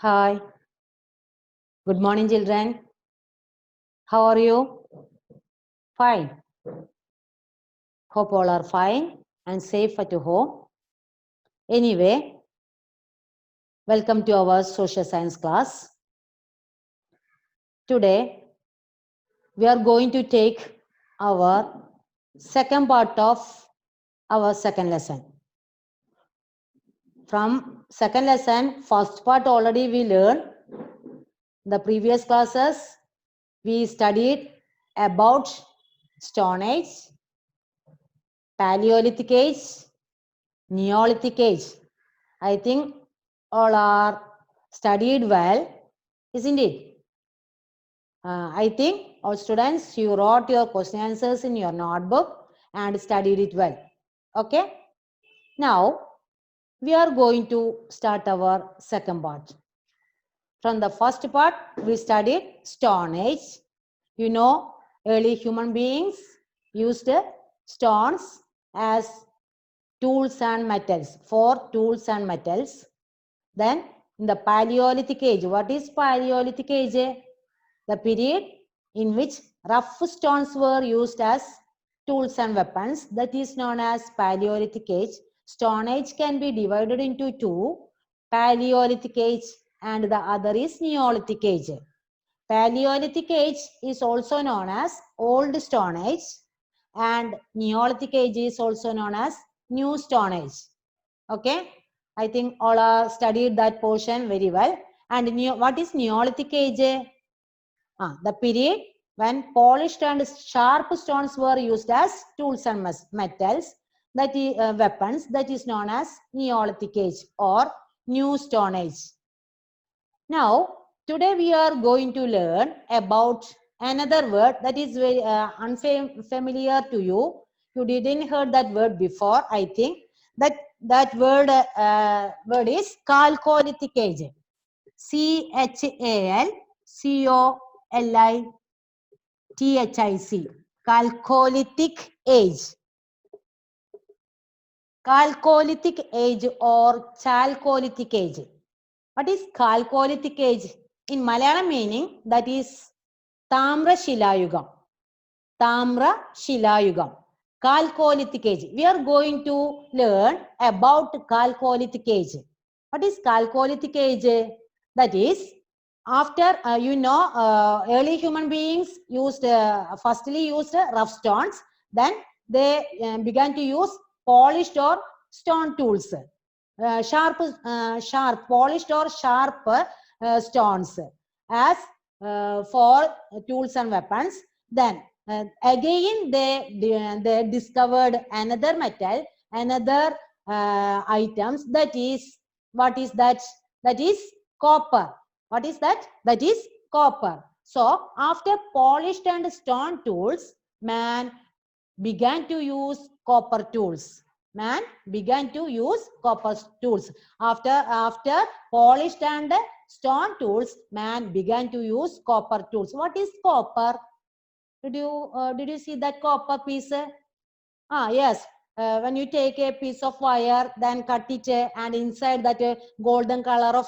Hi, good morning, children. How are you? Fine. Hope all are fine and safe at home. Anyway, welcome to our social science class. Today, we are going to take our second part of our second lesson. From second lesson, first part already we learned. The previous classes, we studied about Stone Age, Paleolithic Age, Neolithic Age. I think all are studied well, isn't it? I think all students, you wrote your question answers in your notebook and studied it well. Okay? Now, we are going to start our second part. From the first part, we studied Stone Age. You know, early human beings used stones as tools and metals, for tools and metals. Then in the Paleolithic Age, what is Paleolithic Age? The period in which rough stones were used as tools and weapons, that is known as Paleolithic Age. Stone Age can be divided into two, Paleolithic Age and the other is Neolithic Age. Paleolithic Age is also known as Old Stone Age and Neolithic Age is also known as New Stone Age. Okay, I think all are studied that portion very well. And what is Neolithic Age? The period when polished and sharp stones were used as tools and metals, that is weapons, that is known as Neolithic Age or New Stone Age. Now, today we are going to learn about another word that is very unfamiliar to you. You didn't heard that word before, I think. That word is Chalcolithic Age. Chalcolithic. Chalcolithic Age. Chalcolithic Age or Chalcolithic Age. What is Chalcolithic Age? In Malayalam meaning, that is Tamra Shilayugam. Tamra Shilayugam. Chalcolithic Age. We are going to learn about Chalcolithic Age. What is Chalcolithic Age? That is, after early human beings firstly used rough stones, then they began to use polished or stone tools, polished or sharp stones as for tools and weapons. Then again they discovered another metal, another items, that is, what is that? That is copper. What is that? That is copper. So after polished and stone tools, man began to use copper tools. Man began to use copper tools. After polished and stone tools, man began to use copper tools. What is copper? Did you see that copper piece? Yes. When you take a piece of wire, then cut it, and inside that golden color of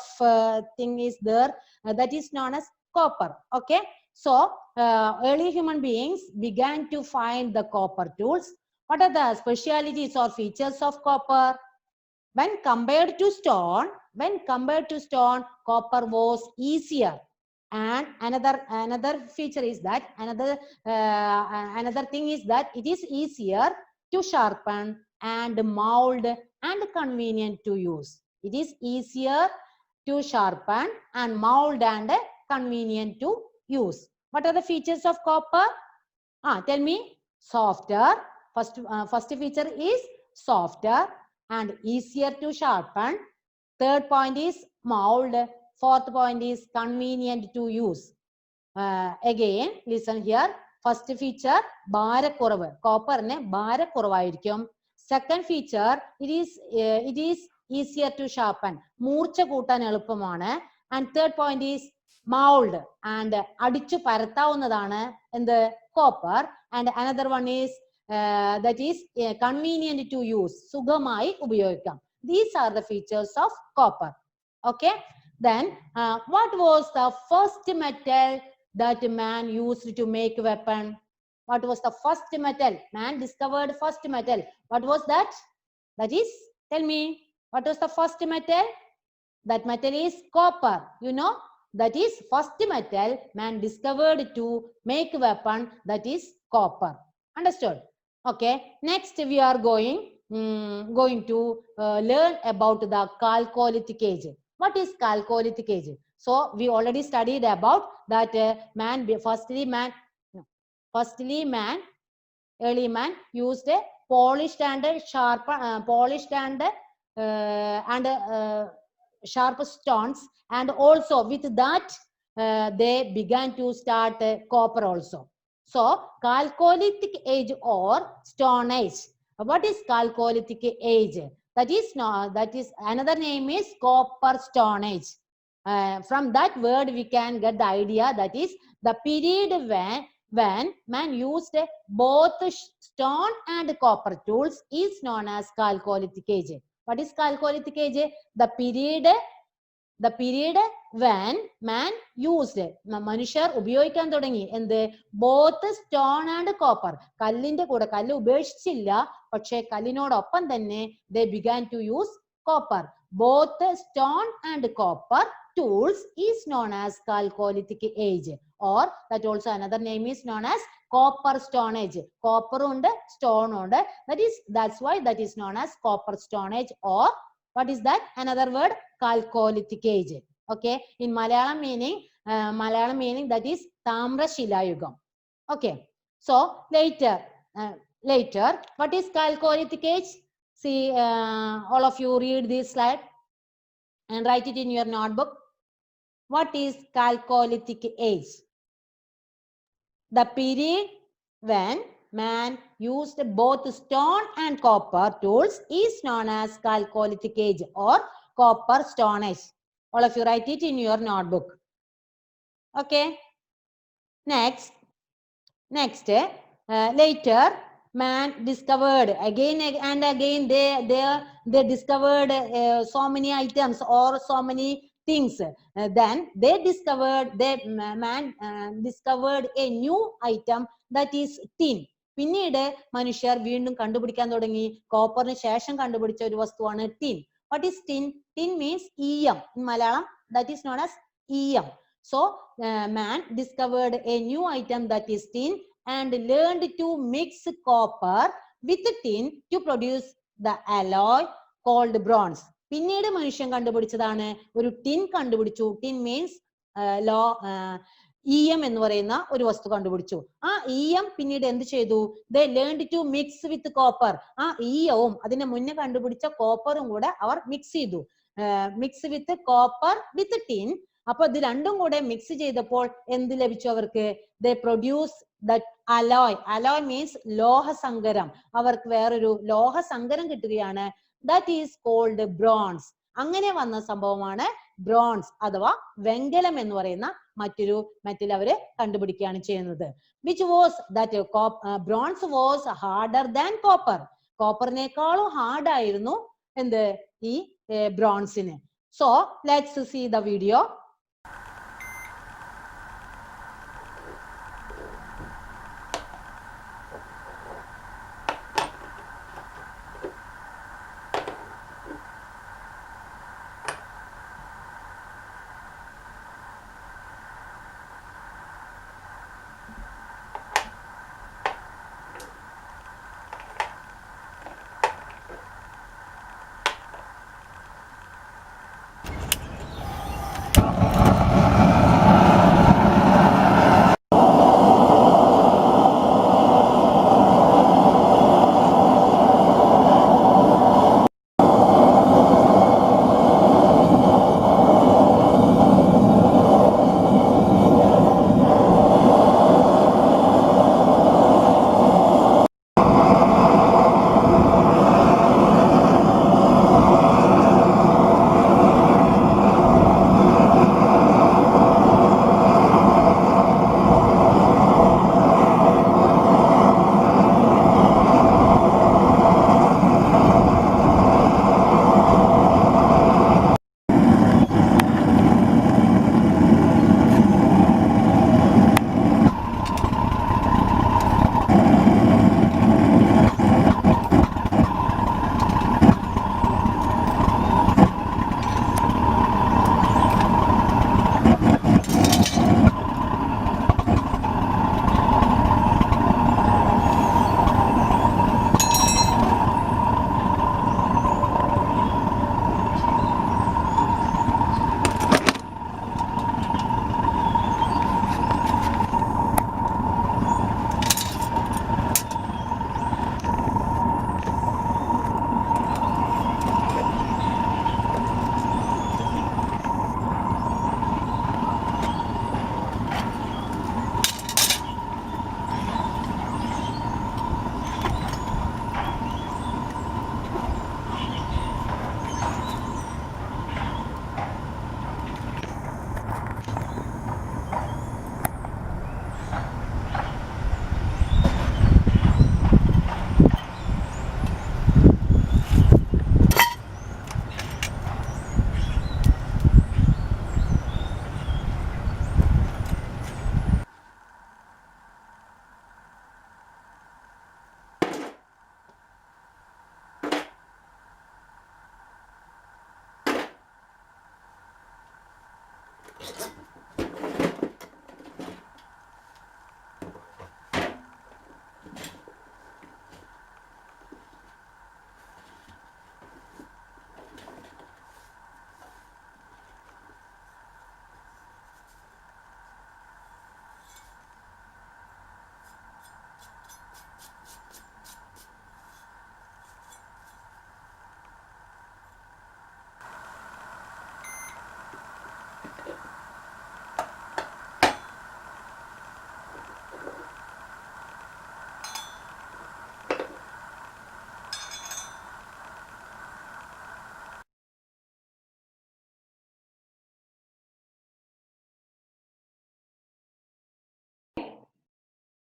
thing is there, that is known as copper. Okay. So early human beings began to find the copper tools. What are the specialities or features of copper? When compared to stone, copper was easier. And another feature is that another thing is that it is easier to sharpen and mold and convenient to use. It is easier to sharpen and mold and convenient to use. What are the features of copper? Tell me. Softer. First feature is softer and easier to sharpen. Third point is mold. Fourth point is convenient to use. Again, listen here. First feature, ഭാരക്കുറവ്. കോപ്പറിന് ഭാരക്കുറവായിരിക്കും. Second feature, it is easier to sharpen. മൂർച്ച കൂട്ടാൻ എളുപ്പമാണ്. And third point is mold and അടിച്ചു പരത്താവുന്നതാണ് എന്ത് copper. And another one is that is convenient to use. സുഖമായി ഉപയോഗിക്കാം. These are the features of copper. Okay. Then, what was the first metal that man used to make weapon? What was the first metal? Man discovered first metal. What was that? That is, tell me, what was the first metal? That metal is copper. You know, that is first metal man discovered to make weapon, that is copper. Understood? Okay. Next we are going to learn about the Chalcolithic age. What is Chalcolithic age? So we already studied about that early man used a polished and sharp sharp stones, and also with that they began to start copper also. So Chalcolithic age or Stone Age. What is Chalcolithic age? That is another name is Copper Stone Age. From that word we can get the idea, that is the period when man used both stone and copper tools is known as Chalcolithic age. What is Chalcolithic age? The period when man used, മനുഷ്യർ ഉപയോഗിക്കാൻ തുടങ്ങി എന്ത്, both stone and copper, കല്ലിന്റെ കൂടെ, കല്ല് ഉപേക്ഷിച്ചില്ല, പക്ഷെ കല്ലിനോടൊപ്പം തന്നെ they began to use copper. Both stone and copper tools is known as Chalcolithic age, or that also another name is known as copper stone age. Copper ഉണ്ട്, stone ഉണ്ട്, that's why that is known as copper stone age, or what is that? Another word, Chalcolithic age. Okay. In Malayalam meaning that is Tamra Shilayugam. Okay. So later, what is Chalcolithic age? See, all of you read this slide and write it in your notebook. What is Chalcolithic age? The period when man used both stone and copper tools is known as Chalcolithic age or copper stone age. All of you write it in your notebook. Okay. Next, later man discovered again and again, they discovered so many items or so many things. Then man discovered a new item, that is tin. പിന്നീട് മനുഷ്യർ വീണ്ടും കണ്ടുപിടിക്കാൻ തുടങ്ങി. കോപ്പറിന് ശേഷം കണ്ടുപിടിച്ച ഒരു വസ്തുവാണ് tin. What is tin? Tin means ഈയം. In Malayalam, that is known as ഈയം. So man discovered a new item, that is tin, and learned to mix copper with tin to produce the alloy called bronze. പിന്നീട് മനുഷ്യൻ കണ്ടുപിടിച്ചതാണ് ഒരു tin കണ്ടുപിടിച്ചു. Tin means ഈയം എന്ന് പറയുന്ന ഒരു വസ്തു കണ്ടുപിടിച്ചു. ആ ഈയം പിന്നീട് എന്ത് ചെയ്തു? they learned to mix with copper. ആ ഈയവും അതിന് മുന്നേ കണ്ടുപിടിച്ച കോപ്പറും കൂടെ അവർ മിക്സ് ചെയ്തു. മിക്സ് വിത്ത് കോപ്പർ വിത്ത് ടിൻ. അപ്പൊ ഇത് രണ്ടും കൂടെ മിക്സ് ചെയ്തപ്പോൾ എന്ത് ലഭിച്ചു അവർക്ക്? they produce that alloy. Alloy means ലോഹസങ്കരം. അവർക്ക് വേറൊരു ലോഹസങ്കരം കിട്ടുകയാണ്. that is called bronze. അങ്ങനെ വന്ന സംഭവമാണ് ബ്രോൺസ് അഥവാ വെങ്കലം എന്ന് പറയുന്ന മറ്റൊരു മെറ്റൽ അവര് കണ്ടുപിടിക്കുകയാണ് ചെയ്യുന്നത്. which was that bronze was harder than copper. കോപ്പറിനേക്കാളും ഹാർഡ് ആയിരുന്നു എന്ത്? ഈ ബ്രോൺസിന്. So let's see the video.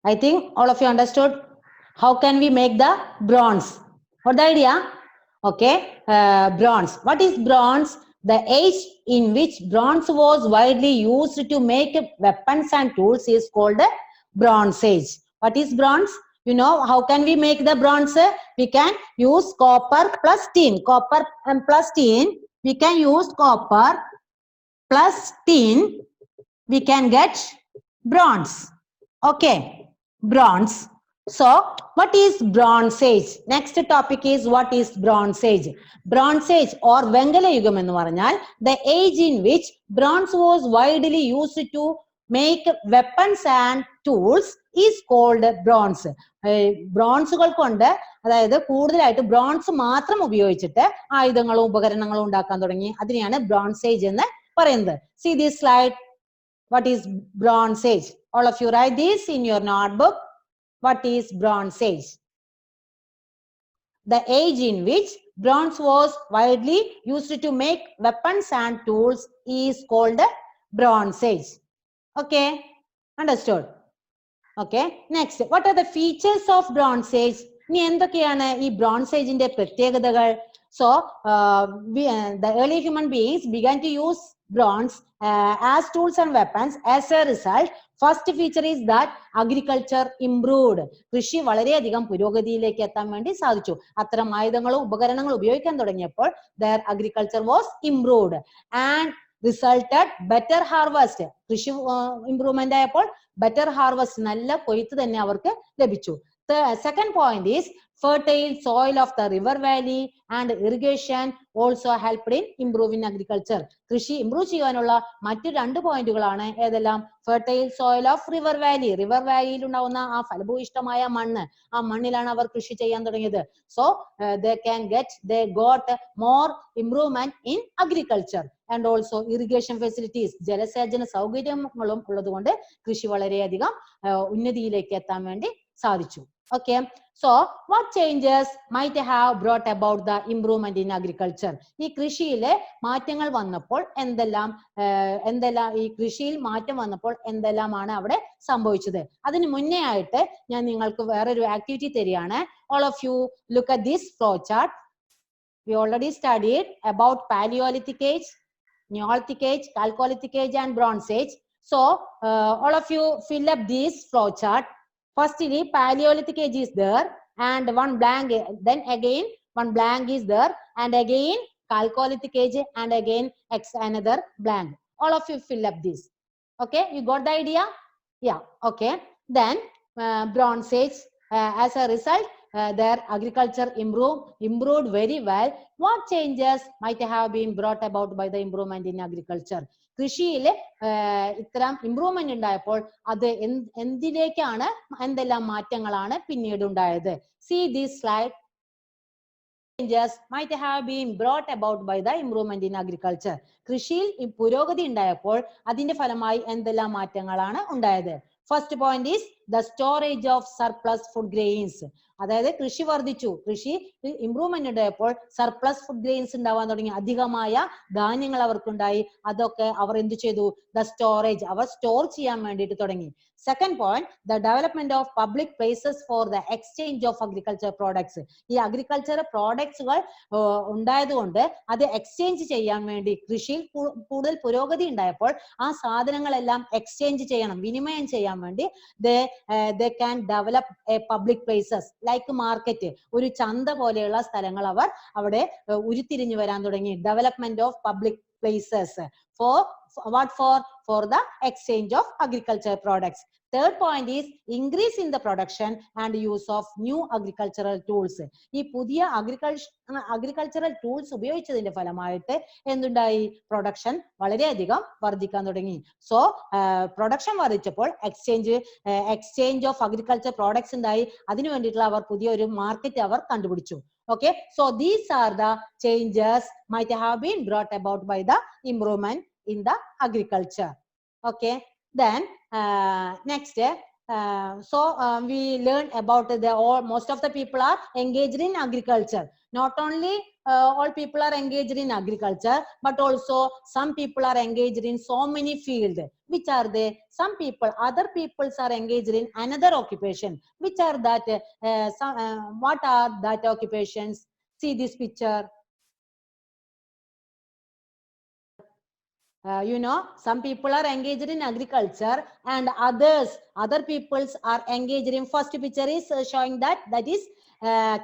I think all of you understood how can we make the bronze. What the idea? Okay, bronze. What is bronze? The age in which bronze was widely used to make weapons and tools is called the Bronze Age. What is bronze? You know, how can we make the bronze? We can use copper plus tin. Copper and plus tin. We can use copper plus tin. We can get bronze. Okay, bronze. So, what is Bronze Age? Next topic is what is Bronze Age? Bronze Age or Vengala Yugam ennu paranjal, the age in which bronze was widely used to make weapons and tools is called bronze. ബ്രോൺസുകൾ കൊണ്ട് അതായത് കൂടുതലായിട്ട് bronze മാത്രം ഉപയോഗിച്ചിട്ട് ആയുധങ്ങളും ഉപകരണങ്ങളും ഉണ്ടാക്കാൻ തുടങ്ങി. അതിനെയാണ് ബ്രോൺസ് ഏജ് എന്ന് പറയുന്നത്. See this slide. What is Bronze Age? All of you write this in your notebook. What is Bronze Age? The age in which bronze was widely used to make weapons and tools is called Bronze Age. Okay, understood? Okay, next, what are the features of Bronze Age? ഇനി എന്തൊക്കെയാണ് ഈ bronze ഏജിന്റെ പ്രത്യേകതകൾ? So, the early human beings began to use bronze as tools and weapons. As a result, first feature is that agriculture improved. കൃഷി വളരെയധികം പുരോഗതിയിലേക്ക് എത്താൻ വേണ്ടി സാധിച്ചു. അത്തരം ആയുധങ്ങളും ഉപകരണങ്ങളും ഉപയോഗിക്കാൻ തുടങ്ങിയപ്പോൾ their agriculture was improved and resulted better harvest. കൃഷി ഇംപ്രൂവ്മെന്റ് ആയപ്പോൾ better harvest, നല്ല കൊയ്ത്ത് തന്നെ അവർക്ക് ലഭിച്ചു. The second point is fertile soil of the river valley and irrigation also helped in improving agriculture. കൃഷി ഇംപ്രൂവ് ചെയ്യാനുള്ള മറ്റു രണ്ട് പോയിന്റുകളാണ് ഏതെല്ലാം? Fertile soil of river valley. River വാലിയിൽ ഉണ്ടാവുന്ന ആ ഫലഭൂയിഷ്ടമായ മണ്ണ്, ആ മണ്ണിലാണ് അവർ കൃഷി ചെയ്യാൻ തുടങ്ങിയത്. So they got more improvement in agriculture and also irrigation facilities. ജലസേചന സൗകര്യങ്ങളും ഉള്ളതുകൊണ്ട് കൃഷി വളരെയധികം ഉന്നതിയിലേക്ക് എത്താൻ വേണ്ടി സാധിച്ചു. Okay, so what changes might have brought about the improvement in agriculture? ഈ കൃഷിയിലെ മാറ്റങ്ങൾ വന്നപ്പോൾ എന്തെല്ലാം ഈ കൃഷിയിൽ മാറ്റം വന്നപ്പോൾ എന്തെല്ലാമാണ് അവിടെ സംഭവിച്ചത്? അതിന് മുന്നേ ആയിട്ട് ഞാൻ നിങ്ങൾക്ക് വേറൊരു ആക്ടിവിറ്റി തരികയാണ്. All of you look at this flow chart. We already studied about Paleolithic age, Neolithic age, Chalcolithic age and Bronze age. So all of you fill up this flow chart. Firstly, Paleolithic age is there and one blank, then again one blank is there and again Chalcolithic age and again another blank. All of you fill up this. Okay, you got the idea? Yeah, okay. Then Bronze age, as a result, their agriculture improved very well. What changes might have been brought about by the improvement in agriculture? കൃഷിയിൽ ഇത്തരം improvement ഉണ്ടായപ്പോൾ അത് എന്തിലേക്കാണ്, എന്തെല്ലാം മാറ്റങ്ങളാണ് പിന്നീട് ഉണ്ടായത്? See this slide. Changes might have been brought about by the improvement in agriculture. കൃഷിയിൽ പുരോഗതി ഉണ്ടായപ്പോൾ അതിന്റെ ഫലമായി എന്തെല്ലാം മാറ്റങ്ങളാണ് ഉണ്ടായത്? First point is the storage of surplus food grains. അതായത് കൃഷി വർദ്ധിച്ചു, കൃഷി ഇംപ്രൂവ്മെന്റ് ഉണ്ടായപ്പോൾ സർപ്ലസ് ഫുഡ് ഗ്രെയിൻസ് ഉണ്ടാവാൻ തുടങ്ങി, അധികമായ ധാന്യങ്ങൾ അവർക്കുണ്ടായി. അതൊക്കെ അവർ എന്ത് ചെയ്തു? ദ സ്റ്റോറേജ്, അവർ സ്റ്റോർ ചെയ്യാൻ വേണ്ടിയിട്ട് തുടങ്ങി. Second point, the development of public places for the exchange of agriculture products. ഈ അഗ്രികൾച്ചർ പ്രോഡക്ട്സുകൾ ഉണ്ടായതുകൊണ്ട് അത് എക്സ്ചേഞ്ച് ചെയ്യാൻ വേണ്ടി കൃഷിയിൽ കൂടുതൽ പുരോഗതി ഉണ്ടായപ്പോൾ ആ സാധനങ്ങളെല്ലാം എക്സ്ചേഞ്ച് ചെയ്യണം, വിനിമയം ചെയ്യാൻ വേണ്ടി they can develop a public places like market, ഒരു ചന്ത പോലെയുള്ള സ്ഥലങ്ങൾ അവർ അവിടെ ഉരുത്തിരിഞ്ഞു വരാൻ തുടങ്ങി. Development of public places for what? For the exchange of agriculture products. Third point is increase in the production and use of new agricultural tools. ഈ പുതിയ agricultural tools ഉപയോഗിച്ചതിന്റെ ഫലമായിട്ട് എന്തുണ്ടായി? പ്രൊഡക്ഷൻ വളരെയധികം വർദ്ധിക്കാൻ തുടങ്ങി. സോ പ്രൊഡക്ഷൻ വർദ്ധിച്ചപ്പോൾ എക്സ്ചേഞ്ച് ഓഫ് അഗ്രികൾച്ചർ പ്രോഡക്ട്സ് ഉണ്ടായി. അതിനു വേണ്ടിയിട്ടുള്ള അവർ പുതിയൊരു മാർക്കറ്റ് അവർ കണ്ടുപിടിച്ചു. Okay, so these are the changes might have been brought about by the improvement in the agriculture. Okay, then next, we learned about most of the people are engaged in agriculture. Not only all people are engaged in agriculture, but also some people are engaged in so many fields. Which are they? Some people, other peoples are engaged in another occupation. Which are that? What are that occupations? See this picture. You know, some people are engaged in agriculture and other peoples are engaged in, first picture is showing that is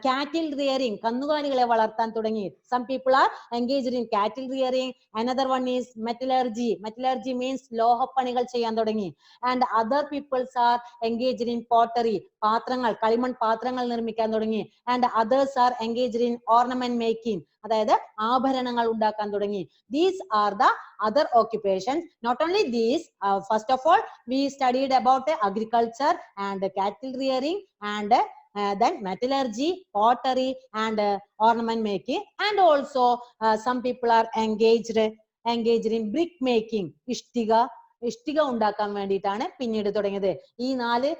cattle rearing, കന്നുകാലികളെ വളർത്താൻ തുടങ്ങി. Some people are engaged in cattle rearing. Another one is metallurgy. Metallurgy means ലോഹപ്പണികൾ ചെയ്യാൻ തുടങ്ങി. And other peoples are engaged in pottery. പാത്രങ്ങൾ, കളിമൺ പാത്രങ്ങൾ നിർമ്മിക്കാൻ തുടങ്ങി. And others are engaged in ornament making. അതായത് ആഭരണങ്ങൾ ഉണ്ടാക്കാൻ തുടങ്ങി. These are the other occupations. Not only these, first of all, we studied about agriculture and cattle rearing, and then metallurgy, pottery, and ornament making. And also some people are engaged in brick making. ഇഷ്ടിക ഉണ്ടാക്കാൻ വേണ്ടിയിട്ടാണ് പിന്നീട് തുടങ്ങിയത്. ഈ 4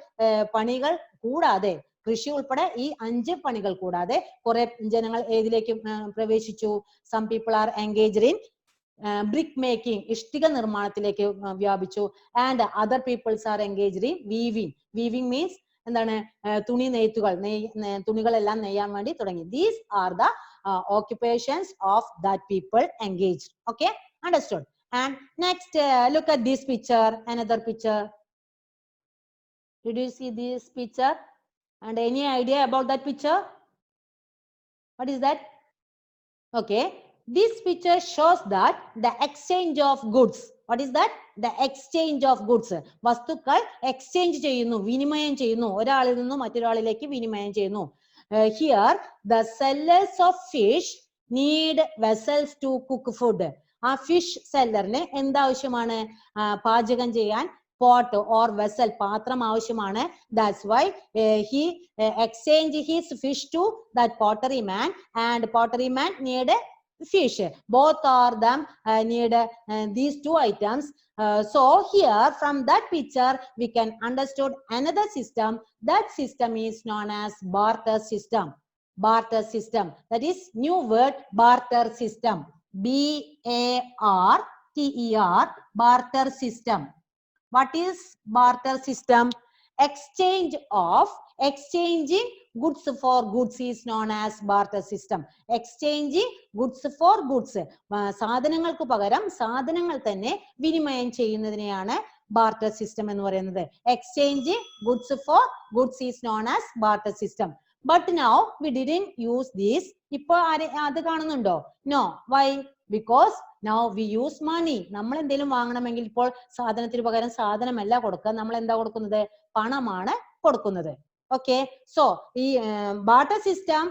പണികൾ കൂടാതെ, കൃഷി ഉൾപ്പെടെ ഈ 5 പണികൾ കൂടാതെ കുറെ ജനങ്ങൾ ഏതിലേക്ക് പ്രവേശിച്ചു? Some people are engaged in brick making, ഇഷ്ടിക നിർമ്മാണത്തിലേക്ക് വ്യാപിച്ചു. And other peoples are engaged in weaving. Weaving means എന്താണ്? തുണി നെയ്ത്തുകൾ, തുണികളെല്ലാം നെയ്യാൻ വേണ്ടി തുടങ്ങി. These are the occupations of that people engaged. Okay, understood? And next, look at this picture, another picture. Did you see this picture? And any idea about that picture? What is that? Okay, this picture shows that the exchange of goods. What is that? The exchange of goods. വസ്തുക്കൾ exchange ചെയ്യുന്നു, വിനിമയം ചെയ്യുന്നു, ഒരാളിൽ നിന്നും മറ്റൊരാളിലേക്ക് വിനിമയം ചെയ്യുന്നു. Here the sellers of fish need vessels to cook food. ആ fish സെല്ലറിന് എന്താവശ്യമാണ്? പാചകം ചെയ്യാൻ pot or vessel, പാത്രം ആവശ്യമാണ്. That's why he exchange his fish to that pottery man, and pottery man need fish. Both are them need these 2 items. So here from that picture we can understood another system. That system is known as barter system. Barter system, that is new word, barter system. BARTER, barter system. What is barter system? Exchanging goods for goods is known as barter system. Exchanging goods for goods, സാധനങ്ങൾക്ക് പകരം സാധനങ്ങൾ തന്നെ വിനിമയം ചെയ്യുന്നതിനെയാണ് barter system എന്ന് പറയുന്നത്. Exchanging goods for goods is known as barter system. But now we didn't use this. ഇപ്പൊ അത് കാണുന്നുണ്ടോ? No. Why? Because now we use money. നമ്മൾ എന്തെങ്കിലും വാങ്ങണമെങ്കിൽ ഇപ്പോൾ സാധനത്തിന് പകരം സാധനമല്ല കൊടുക്കുക, നമ്മൾ എന്താ കൊടുക്കുന്നത്? പണമാണ് കൊടുക്കുന്നത്. Okay, so the barter system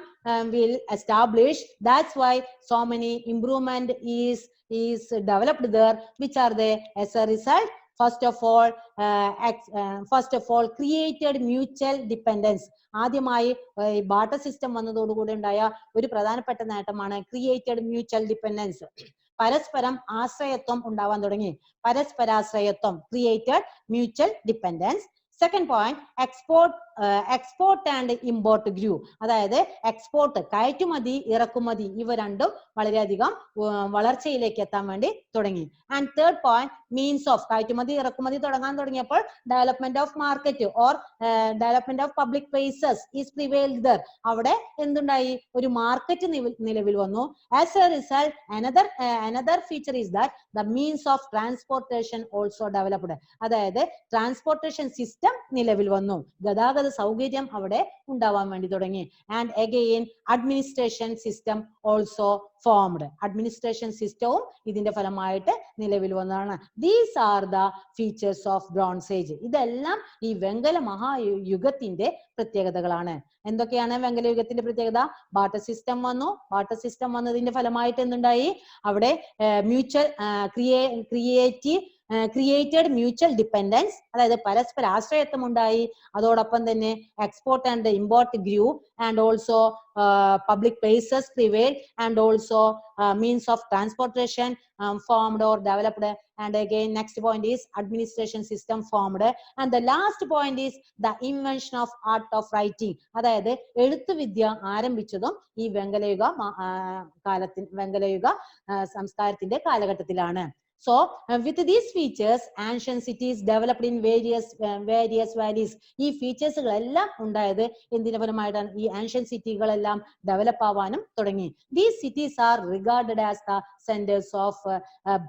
will establish. That's why so many improvement is developed there. Which are they? As a result, first of all created mutual dependence. ആദ്യമായി ബാർട്ടർ സിസ്റ്റം വന്നതോടുകൂടി ഉണ്ടായ ഒരു പ്രധാനപ്പെട്ട നേട്ടമാണ് ക്രിയേറ്റഡ് മ്യൂച്വൽ ഡിപെൻഡൻസ്. പരസ്പരം ആശ്രയത്വം ഉണ്ടാവാൻ തുടങ്ങി. പരസ്പരാശ്രയത്വം, created mutual dependence. Second point, export and import grew. അതായത് എക്സ്പോർട്ട്, കയറ്റുമതി ഇറക്കുമതി, ഇവ രണ്ടും വളരെയധികം വളർച്ചയിലേക്ക് എത്താൻ വേണ്ടി തുടങ്ങി. And third point, means of, കയറ്റുമതി ഇറക്കുമതി തുടങ്ങാൻ തുടങ്ങിയപ്പോൾ development of market or development of public places is prevailed there. അവിടെ എന്തുണ്ടായി? ഒരു മാർക്കറ്റ് നിലവിൽ വന്നു. As a result another feature is that the means of transportation also developed. അതായത് ട്രാൻസ്പോർട്ടേഷൻ സിസ്റ്റം നിലവിൽ വന്നു, ഗതാഗത സൗകര്യം അവിടെ ഉണ്ടാവാൻ വേണ്ടി തുടങ്ങി. And again administration system also formed. Administration സിസ്റ്റവും ഇതിന്റെ ഫലമായിട്ട് നിലവിൽ വന്നതാണ്. These are the features of bronze age. ഇതെല്ലാം ഈ വെങ്കല മഹായുഗത്തിന്റെ പ്രത്യേകതകളാണ്. എന്തൊക്കെയാണ് വെങ്കലയുഗത്തിന്റെ പ്രത്യേകത? ബാർട്ടർ സിസ്റ്റം വന്നു. ബാർട്ടർ സിസ്റ്റം വന്നതിന്റെ ഫലമായിട്ട് എന്തുണ്ടായി? അവിടെ mutual creative created mutual dependence, അതായത് പരസ്പര ആശ്രയത്വം ഉണ്ടായി. അതോടൊപ്പം തന്നെ export and import grew and also public places prevail and also means of transportation formed or developed. And again next point is administration system formed. And the last point is the invention of art of writing, അതായത് എഴുത്ത് വിദ്യ ആരംഭിച്ചതും ഈ വെങ്കലയുഗ സംസ്കാരത്തിന്റെ കാലഘട്ടത്തിലാണ്. So with these features ancient cities developed in various valleys. ഈ ഫീച്ചേഴ്സുകളെല്ലാം ഉണ്ടായത് എന്തിനു പരമായിട്ടാണ്? ഈ ancient സിറ്റികളെല്ലാം develop ആവാനും തുടങ്ങി. These cities are regarded as the centers of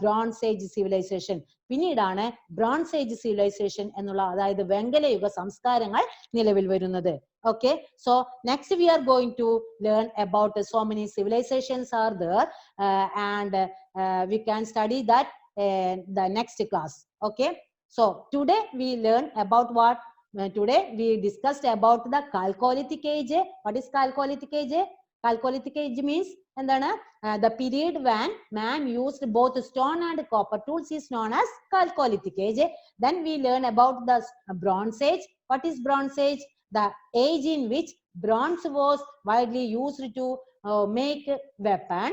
Bronze Age civilization. പിന്നീടാണ് ബ്രോൺസ് ഏജ് സിവിലൈസേഷൻ എന്നുള്ള, അതായത് വെങ്കലയുഗ സംസ്കാരങ്ങൾ നിലവിൽ വരുന്നത്. Okay, so next we are going to learn about so many civilizations are there and we can study that the next class. Okay, so today we learn about what? Today we discussed about the Chalcolithic age. What is Chalcolithic age? Chalcolithic age means എന്താണ്? The period when man used both stone and copper tools is known as Chalcolithic age. Then we learn about the Bronze Age. What is Bronze Age? The age in which bronze was widely used to make weapon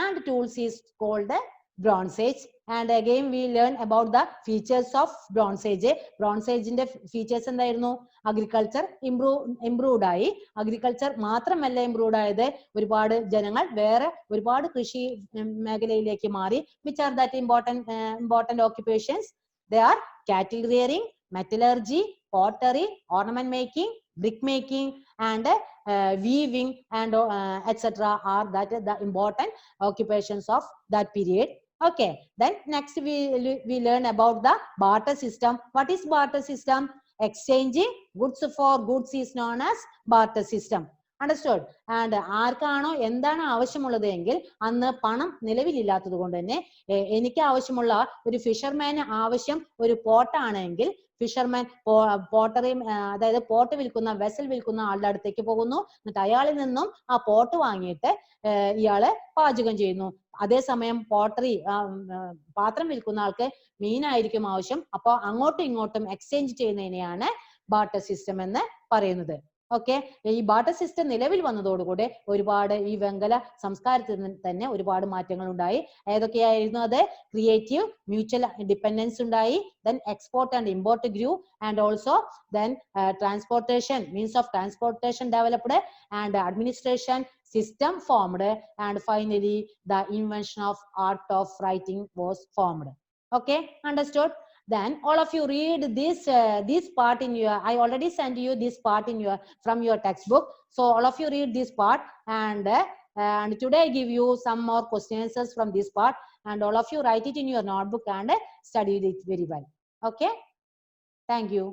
and tools is called the Bronze Age. And again we learn about the features of Bronze Age. Bronze Age ന്റെ features എന്തായിരുന്നു? Agriculture improved ആയി. Agriculture മാത്രമല്ല improved ആയത്, ഒരുപാട് ജനങ്ങൾ വേറെ ഒരുപാട് കൃഷി മേഖലയിലേക്ക് മാറി. Which are that important occupations? They are cattle rearing, metallurgy, pottery, ornament making, brick making and weaving and etc. are that the important occupations of that period. Okay, then next we learn about the barter system. What is barter system? Exchanging goods for goods is known as barter system. Understood? And ആർക്കാണോ എന്താണ് ആവശ്യമുള്ളത് എങ്കിൽ അന്ന് പണം നിലവിലില്ലാത്തത് കൊണ്ട് തന്നെ എനിക്ക് ആവശ്യമുള്ള ഒരു ഫിഷർമാന് ആവശ്യം ഒരു പോട്ടാണെങ്കിൽ ഫിഷർമാൻ പോട്ടറി, അതായത് പോട്ട് വിൽക്കുന്ന വെസൽ വിൽക്കുന്ന ആളുടെ അടുത്തേക്ക് പോകുന്നു. എന്നിട്ട് അയാളിൽ നിന്നും ആ പോട്ട് വാങ്ങിയിട്ട് ഇയാള് പാചകം ചെയ്യുന്നു. അതേസമയം പോട്ടറി പാത്രം വിൽക്കുന്ന ആൾക്ക് മീനായിരിക്കും ആവശ്യം. അപ്പോൾ അങ്ങോട്ടും ഇങ്ങോട്ടും എക്സ്ചേഞ്ച് ചെയ്യുന്നതിനെയാണ് ബാർട്ടർ സിസ്റ്റം എന്ന് പറയുന്നത്. ഓക്കെ, ഈ ബാർട്ടർ സിസ്റ്റം നിലവിൽ വന്നതോടുകൂടെ ഒരുപാട് ഈ വെങ്കല സംസ്കാരത്തിൽ തന്നെ ഒരുപാട് മാറ്റങ്ങൾ ഉണ്ടായി. ഏതൊക്കെയായിരുന്നു അത്? ക്രിയേറ്റീവ് മ്യൂച്വൽ ഡിപ്പെൻഡൻസ് ഉണ്ടായി. Then export and import grew and also then transportation, means of transportation developed and administration system formed and finally the invention of art of writing was formed. Okay, understood? Then all of you read this part in your, I already sent you this part in your from your textbook. So all of you read this part and today I give you some more questions from this part and all of you write it in your notebook and study it very well. Okay, thank you.